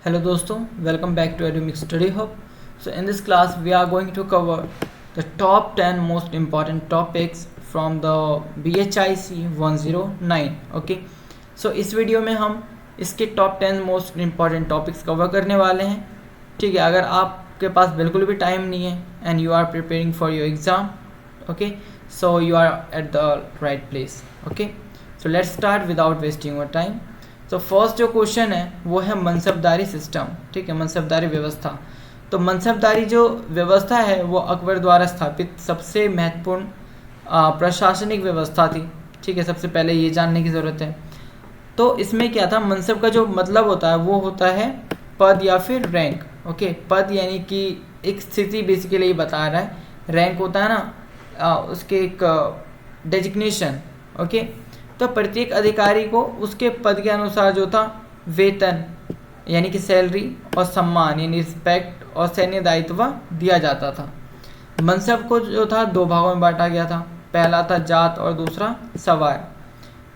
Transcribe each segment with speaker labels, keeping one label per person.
Speaker 1: Hello दोस्तों, welcome back to EduMix Study Hub. So in this class we are going to cover the top 10 most important topics from the BHIC 109. Okay. So इस video में हम इसके top 10 most important topics cover करने वाले हैं. ठीक है, अगर आपके पास बिल्कुल भी टाइम नहीं है and you are preparing for your exam, okay, so you are at the right place. Okay, so let's start without wasting your time. तो फर्स्ट जो क्वेश्चन है वो है मनसबदारी सिस्टम. ठीक है, मनसबदारी व्यवस्था. तो मनसबदारी जो व्यवस्था है वो अकबर द्वारा स्थापित सबसे महत्वपूर्ण प्रशासनिक व्यवस्था थी. ठीक है, सबसे पहले ये जानने की ज़रूरत है. तो इसमें क्या था, मनसब का जो मतलब होता है वो होता है पद या फिर रैंक. ओके, पद यानी कि एक स्थिति बेसिकली ये बता रहा है. रैंक होता है ना, उसके एक डेजिग्नेशन. ओके, तो प्रत्येक अधिकारी को उसके पद के अनुसार जो था वेतन यानी कि सैलरी और सम्मान यानी रिस्पेक्ट और सैन्य दायित्व दिया जाता था. मनसब को जो था दो भागों में बांटा गया था. पहला था जात और दूसरा सवार.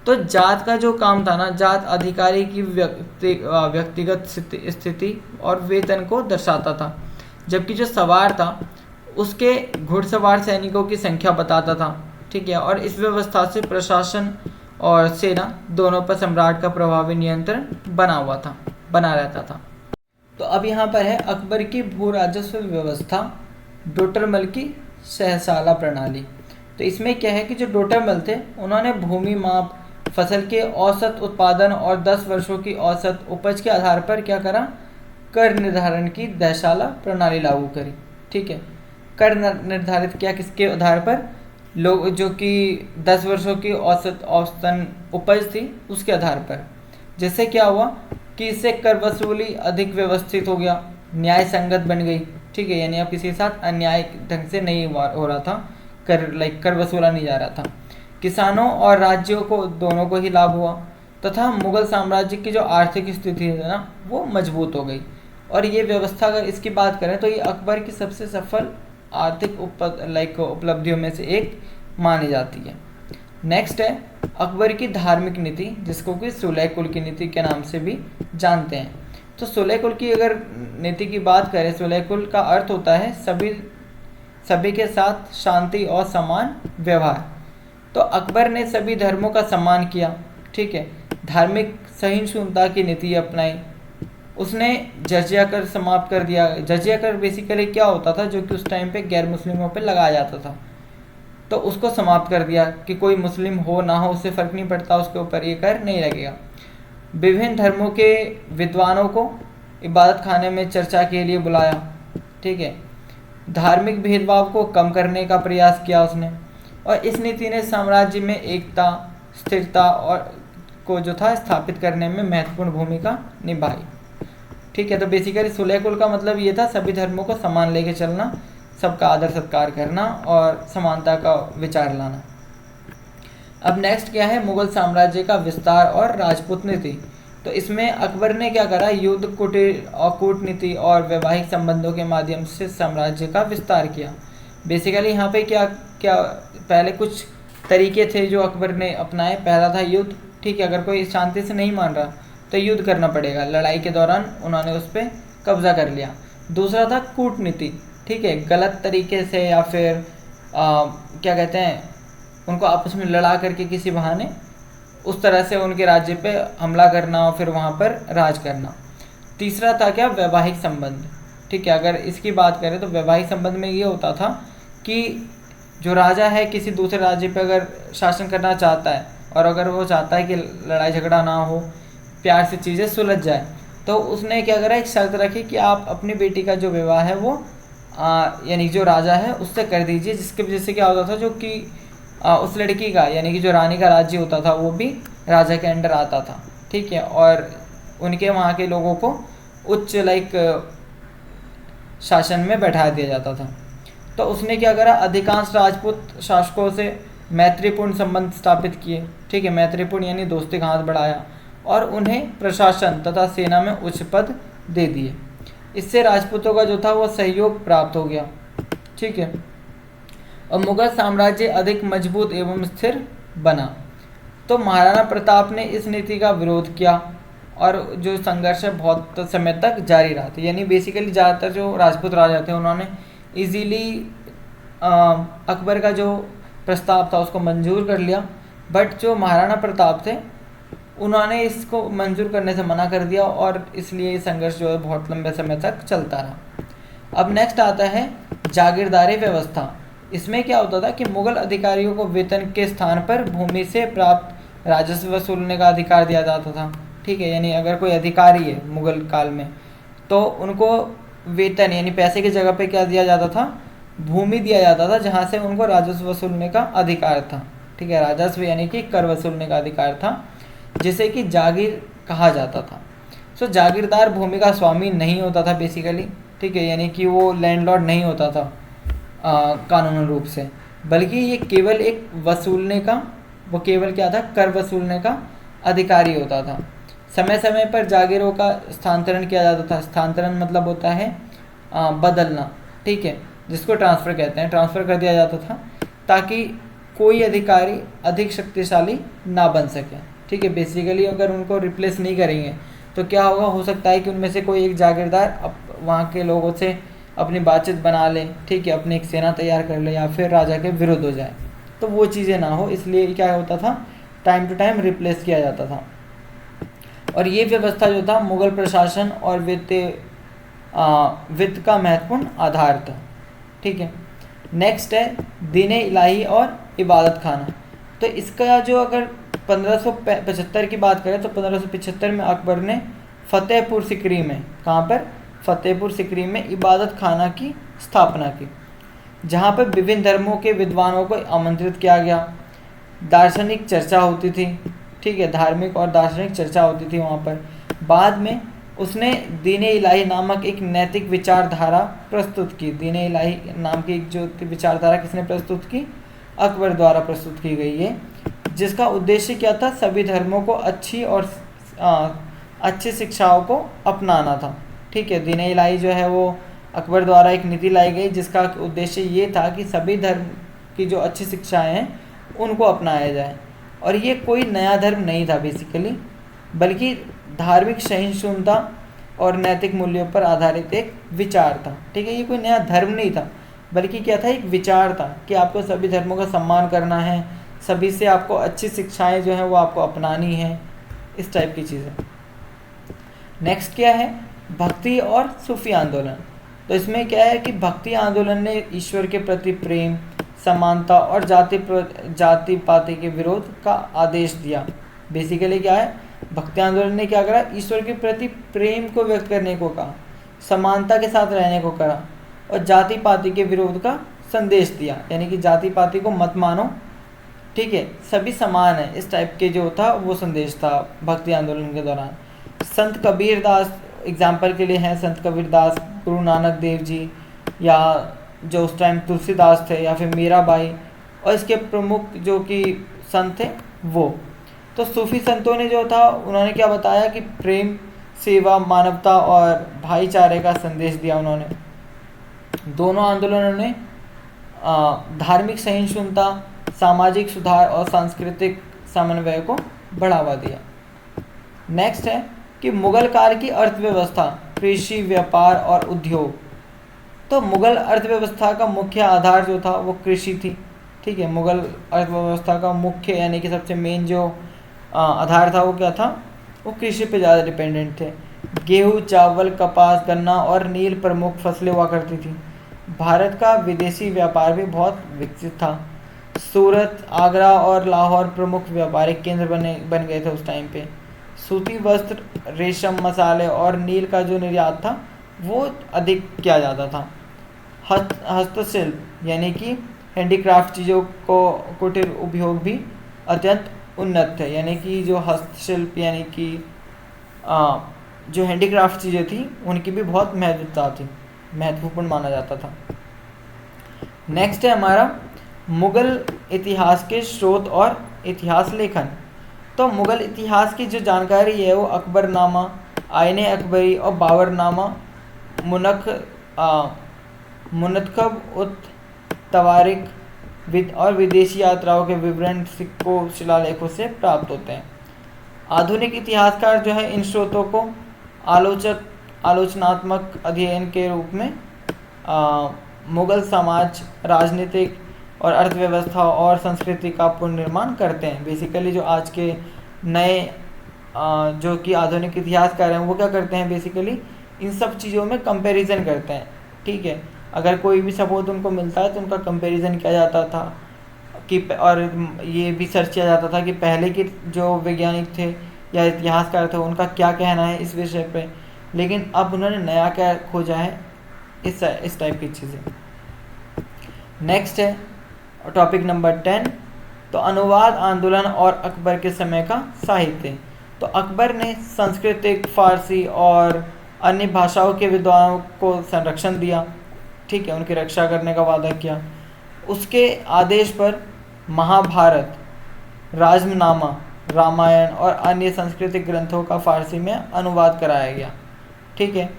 Speaker 1: तो जात का जो काम था ना, जात अधिकारी की व्यक्तिगत स्थिति और वेतन को दर्शाता था, जबकि जो सवार था उसके घुड़सवार सैनिकों की संख्या बताता था. ठीक है, और इस व्यवस्था से प्रशासन और सेना दोनों पर सम्राट का प्रभावी नियंत्रण बना रहता था. तो अब यहाँ पर है अकबर की भू राजस्व व्यवस्था, डोटरमल की सहसाला प्रणाली. तो इसमें क्या है कि जो डोटरमल थे उन्होंने भूमि माप, फसल के औसत उत्पादन और 10 वर्षों की औसत उपज के आधार पर क्या करा, कर निर्धारण की दहशाला प्रणाली लागू करी. ठीक है, कर निर्धारित किया किसके आधार पर, लोग जो कि 10 वर्षों की औसतन उपज थी उसके आधार पर. जिससे क्या हुआ कि इससे कर वसूली अधिक व्यवस्थित हो गया, न्याय संगत बन गई. ठीक है, यानी अब किसी के साथ अन्याय ढंग से नहीं हो रहा था, कर वसूला नहीं जा रहा था. किसानों और राज्यों को दोनों को ही लाभ हुआ तथा मुगल साम्राज्य की जो आर्थिक स्थिति है ना वो मजबूत हो गई. और ये व्यवस्था अगर इसकी बात करें तो ये अकबर की सबसे सफल आर्थिक उपलब्धियों में से एक मानी जाती है. नेक्स्ट है अकबर की धार्मिक नीति, जिसको कि सुलह कुल की नीति के नाम से भी जानते हैं. तो सुलह कुल की अगर नीति की बात करें, सुलह कुल का अर्थ होता है सभी के साथ शांति और समान व्यवहार. तो अकबर ने सभी धर्मों का सम्मान किया. ठीक है, धार्मिक सहिष्णुता की नीति अपनाई. उसने जजिया कर समाप्त कर दिया. जजिया कर बेसिकली क्या होता था, जो कि उस टाइम पे गैर मुस्लिमों पे लगाया जाता था, तो उसको समाप्त कर दिया कि कोई मुस्लिम हो ना हो उससे फ़र्क नहीं पड़ता, उसके ऊपर ये कर नहीं लगेगा. विभिन्न धर्मों के विद्वानों को इबादत खाने में चर्चा के लिए बुलाया. ठीक है, धार्मिक भेदभाव को कम करने का प्रयास किया उसने. और इस नीति ने साम्राज्य में एकता, स्थिरता और को जो था स्थापित करने में महत्वपूर्ण भूमिका निभाई. ठीक है, तो बेसिकली सुलह कुल का मतलब ये था सभी धर्मों को समान लेके चलना, सबका आदर सत्कार करना और समानता का विचार लाना. अब नेक्स्ट क्या है, मुगल साम्राज्य का विस्तार और राजपूत नीति. तो इसमें अकबर ने क्या करा, युद्ध, कुटीर और कूटनीति और वैवाहिक संबंधों के माध्यम से साम्राज्य का विस्तार किया. बेसिकली यहाँ पे क्या क्या पहले कुछ तरीके थे जो अकबर ने अपनाए. पहला था युद्ध. ठीक है, अगर कोई शांति से नहीं मान रहा तो युद्ध करना पड़ेगा. लड़ाई के दौरान उन्होंने उस पर कब्जा कर लिया. दूसरा था कूटनीति. ठीक है, गलत तरीके से या फिर क्या कहते हैं, उनको आपस में लड़ा करके किसी बहाने उस तरह से उनके राज्य पे हमला करना और फिर वहाँ पर राज करना. तीसरा था क्या, वैवाहिक संबंध. ठीक है, अगर इसकी बात करें तो वैवाहिक संबंध में ये होता था कि जो राजा है किसी दूसरे राज्य पे अगर शासन करना चाहता है और अगर वो चाहता है कि लड़ाई झगड़ा ना हो, प्यार से चीज़ें सुलझ जाए, तो उसने क्या करा, एक शर्त रखी कि आप अपनी बेटी का जो विवाह है वो यानी जो राजा है उससे कर दीजिए. जिसकी वजह से क्या होता था, जो कि उस लड़की का यानी कि जो रानी का राज्य होता था वो भी राजा के अंडर आता था. ठीक है, और उनके वहाँ के लोगों को उच्च शासन में बैठा दिया जाता था. तो उसने क्या करा, अधिकांश राजपूत शासकों से मैत्रीपूर्ण संबंध स्थापित किए. ठीक है, मैत्रीपूर्ण यानी दोस्ती का हाथ बढ़ाया और उन्हें प्रशासन तथा सेना में उच्च पद दे दिए. इससे राजपूतों का जो था वो सहयोग प्राप्त हो गया. ठीक है, और मुगल साम्राज्य अधिक मजबूत एवं स्थिर बना. तो महाराणा प्रताप ने इस नीति का विरोध किया और जो संघर्ष है बहुत समय तक जारी रहा था। यानी बेसिकली ज़्यादातर जो राजपूत राजा थे उन्होंने इजीली अकबर का जो प्रस्ताव था उसको मंजूर कर लिया, बट जो महाराणा प्रताप थे उन्होंने इसको मंजूर करने से मना कर दिया और इसलिए ये संघर्ष जो है बहुत लंबे समय तक चलता रहा। अब नेक्स्ट आता है जागीरदारी व्यवस्था। इसमें क्या होता था कि मुगल अधिकारियों को वेतन के स्थान पर भूमि से प्राप्त राजस्व वसूलने का अधिकार दिया जाता था। ठीक है, यानी अगर कोई अधिकारी है मुगल काल में तो उनको वेतन यानी पैसे की जगह पे क्या दिया जाता था, भूमि दिया जाता था जहाँ से उनको राजस्व वसूलने का अधिकार था। ठीक है, राजस्व यानी कि कर वसूलने का अधिकार था, जिसे कि जागीर कहा जाता था। सो जागीरदार भूमि का स्वामी नहीं होता था बेसिकली। ठीक है, यानी कि वो लैंडलॉर्ड नहीं होता था कानूनी रूप से, बल्कि ये केवल एक वसूलने का, वो केवल क्या था, कर वसूलने का अधिकारी होता था। समय समय पर जागीरों का स्थानांतरण किया जाता था। स्थानांतरण मतलब होता है बदलना। ठीक है, जिसको ट्रांसफ़र कहते हैं, ट्रांसफ़र कर दिया जाता था ताकि कोई अधिकारी अधिक शक्तिशाली ना बन सके। ठीक है, बेसिकली अगर उनको रिप्लेस नहीं करेंगे तो क्या होगा, हो सकता है कि उनमें से कोई एक जागीरदार वहाँ के लोगों से अपनी बातचीत बना ले, ठीक है, अपनी एक सेना तैयार कर ले या फिर राजा के विरुद्ध हो जाए, तो वो चीज़ें ना हो, इसलिए क्या होता था, टाइम टू टाइम रिप्लेस किया जाता था। और ये व्यवस्था जो था मुगल प्रशासन और वित्त का महत्वपूर्ण आधार था। ठीक है, नेक्स्ट है दीन-ए इलाही और इबादत खाना। तो इसका जो अगर 1575 की बात करें तो 1575 में अकबर ने फतेहपुर सिकरी में, कहाँ पर, फतेहपुर सिकरी में इबादत खाना की स्थापना की, जहाँ पर विभिन्न धर्मों के विद्वानों को आमंत्रित किया गया। दार्शनिक चर्चा होती थी। ठीक है, धार्मिक और दार्शनिक चर्चा होती थी वहाँ पर। बाद में उसने दीन-ए इलाही नामक एक नैतिक विचारधारा प्रस्तुत की। दीन-ए इलाही नाम की एक जो विचारधारा किसने प्रस्तुत की, अकबर द्वारा प्रस्तुत की गई है, जिसका उद्देश्य क्या था, सभी धर्मों को अच्छी शिक्षाओं को अपनाना था। ठीक है, दीन-ए इलाही जो है वो अकबर द्वारा एक नीति लाई गई जिसका उद्देश्य ये था कि सभी धर्म की जो अच्छी शिक्षाएं हैं उनको अपनाया जाए। और ये कोई नया धर्म नहीं था बेसिकली, बल्कि धार्मिक सहिष्णुता और नैतिक मूल्यों पर आधारित एक विचार था। ठीक है, ये कोई नया धर्म नहीं था, बल्कि क्या था, एक विचार था कि आपको सभी धर्मों का सम्मान करना है, सभी से आपको अच्छी शिक्षाएं जो हैं वो आपको अपनानी है, इस टाइप की चीज़ें। नेक्स्ट क्या है, भक्ति और सूफी आंदोलन। तो इसमें क्या है कि भक्ति आंदोलन ने ईश्वर के प्रति प्रेम, समानता और जाति पाति के विरोध का आदेश दिया। बेसिकली क्या है, भक्ति आंदोलन ने क्या करा, ईश्वर के प्रति प्रेम को व्यक्त करने को कहा, समानता के साथ रहने को करा और जाति पाति के विरोध का संदेश दिया। यानी कि जाति पाति को मत मानो, ठीक है, सभी समान है, इस टाइप के जो था वो संदेश था भक्ति आंदोलन के दौरान। संत कबीर दास एग्जाम्पल के लिए हैं, संत कबीर दास, गुरु नानक देव जी, या जो उस टाइम तुलसीदास थे, या फिर मीराबाई, और इसके प्रमुख जो कि संत थे वो। तो सूफी संतों ने जो था उन्होंने क्या बताया कि प्रेम, सेवा, मानवता और भाईचारे का संदेश दिया उन्होंने। दोनों आंदोलनों ने धार्मिक सहिष्णुता, सामाजिक सुधार और सांस्कृतिक समन्वय को बढ़ावा दिया। नेक्स्ट है कि मुगल काल की अर्थव्यवस्था, कृषि, व्यापार और उद्योग। तो मुगल अर्थव्यवस्था का मुख्य आधार जो था वो कृषि थी। ठीक है, मुगल अर्थव्यवस्था का मुख्य यानी कि सबसे मेन जो आधार था वो क्या था, वो कृषि पे ज़्यादा डिपेंडेंट थे। गेहूँ, चावल, कपास, गन्ना और नील प्रमुख फसलें हुआ करती थी। भारत का विदेशी व्यापार भी बहुत विकसित था। सूरत, आगरा और लाहौर प्रमुख व्यापारिक केंद्र बन गए थे उस टाइम पे। सूती वस्त्र, रेशम, मसाले और नील का जो निर्यात था वो अधिक किया जाता था। हस्तशिल्प यानी कि हैंडीक्राफ्ट चीज़ों को, कुटीर उद्योग भी अत्यंत उन्नत थे। यानी कि जो हस्तशिल्प यानी कि जो हैंडीक्राफ्ट चीज़ें थी उनकी भी बहुत महत्वता थी, महत्वपूर्ण माना जाता था। नेक्स्ट है हमारा मुगल इतिहास के स्रोत और इतिहास लेखन। तो मुगल इतिहास की जो जानकारी है वो अकबरनामा, आईने अकबरी और बाबरनामा, मुनक़ब उत तवारिख और विदेशी यात्राओं के विवरण, सिक्कों, शिलालेखों से प्राप्त होते हैं। आधुनिक इतिहासकार जो है इन स्रोतों को आलोचनात्मक अध्ययन के रूप में मुगल समाज, राजनीतिक और अर्थव्यवस्था और संस्कृति का पुनर्निर्माण करते हैं। बेसिकली जो आज के नए जो कि आधुनिक इतिहासकार हैं वो क्या करते हैं, बेसिकली इन सब चीज़ों में कंपैरिजन करते हैं। ठीक है, अगर कोई भी सबूत उनको मिलता है तो उनका कंपैरिजन किया जाता था कि, और ये भी सर्च किया जाता था कि पहले के जो वैज्ञानिक थे या इतिहासकार थे उनका क्या कहना है इस विषय पे, लेकिन अब उन्होंने नया क्या खोजा है, इस टाइप की चीज़ें। नेक्स्ट है टॉपिक नंबर 10, तो अनुवाद आंदोलन और अकबर के समय का साहित्य। तो अकबर ने सांस्कृतिक, फारसी और अन्य भाषाओं के विद्वानों को संरक्षण दिया। ठीक है, उनकी रक्षा करने का वादा किया। उसके आदेश पर महाभारत, राजमनामा, रामायण और अन्य सांस्कृतिक ग्रंथों का फारसी में अनुवाद कराया गया। ठीक है,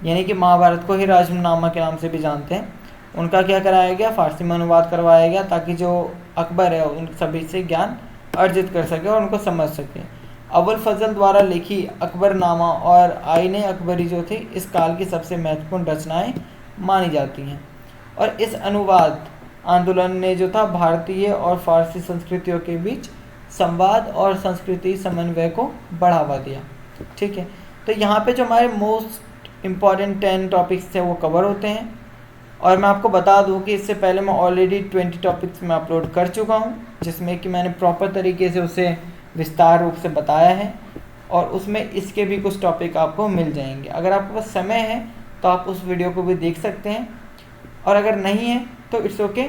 Speaker 1: यानी कि महाभारत को ही राजमनामा के नाम से भी जानते हैं, उनका क्या कराया गया, फारसी में अनुवाद करवाया गया, ताकि जो अकबर है उन सभी से ज्ञान अर्जित कर सके और उनको समझ सके। अबुल फजल द्वारा लिखी अकबरनामा और आईने अकबरी जो थी इस काल की सबसे महत्वपूर्ण रचनाएं मानी जाती हैं। और इस अनुवाद आंदोलन ने जो था भारतीय और फारसी संस्कृतियों के बीच संवाद और संस्कृति समन्वय को बढ़ावा दिया। ठीक है, तो यहाँ पे जो हमारे मोस्ट इम्पॉर्टेंट 10 टॉपिक्स थे वो कवर होते हैं। और मैं आपको बता दूं कि इससे पहले मैं ऑलरेडी 20 टॉपिक्स में अपलोड कर चुका हूं, जिसमें कि मैंने प्रॉपर तरीके से उसे विस्तार रूप से बताया है, और उसमें इसके भी कुछ टॉपिक आपको मिल जाएंगे। अगर आपके पास समय है तो आप उस वीडियो को भी देख सकते हैं, और अगर नहीं है तो इट्स ओके,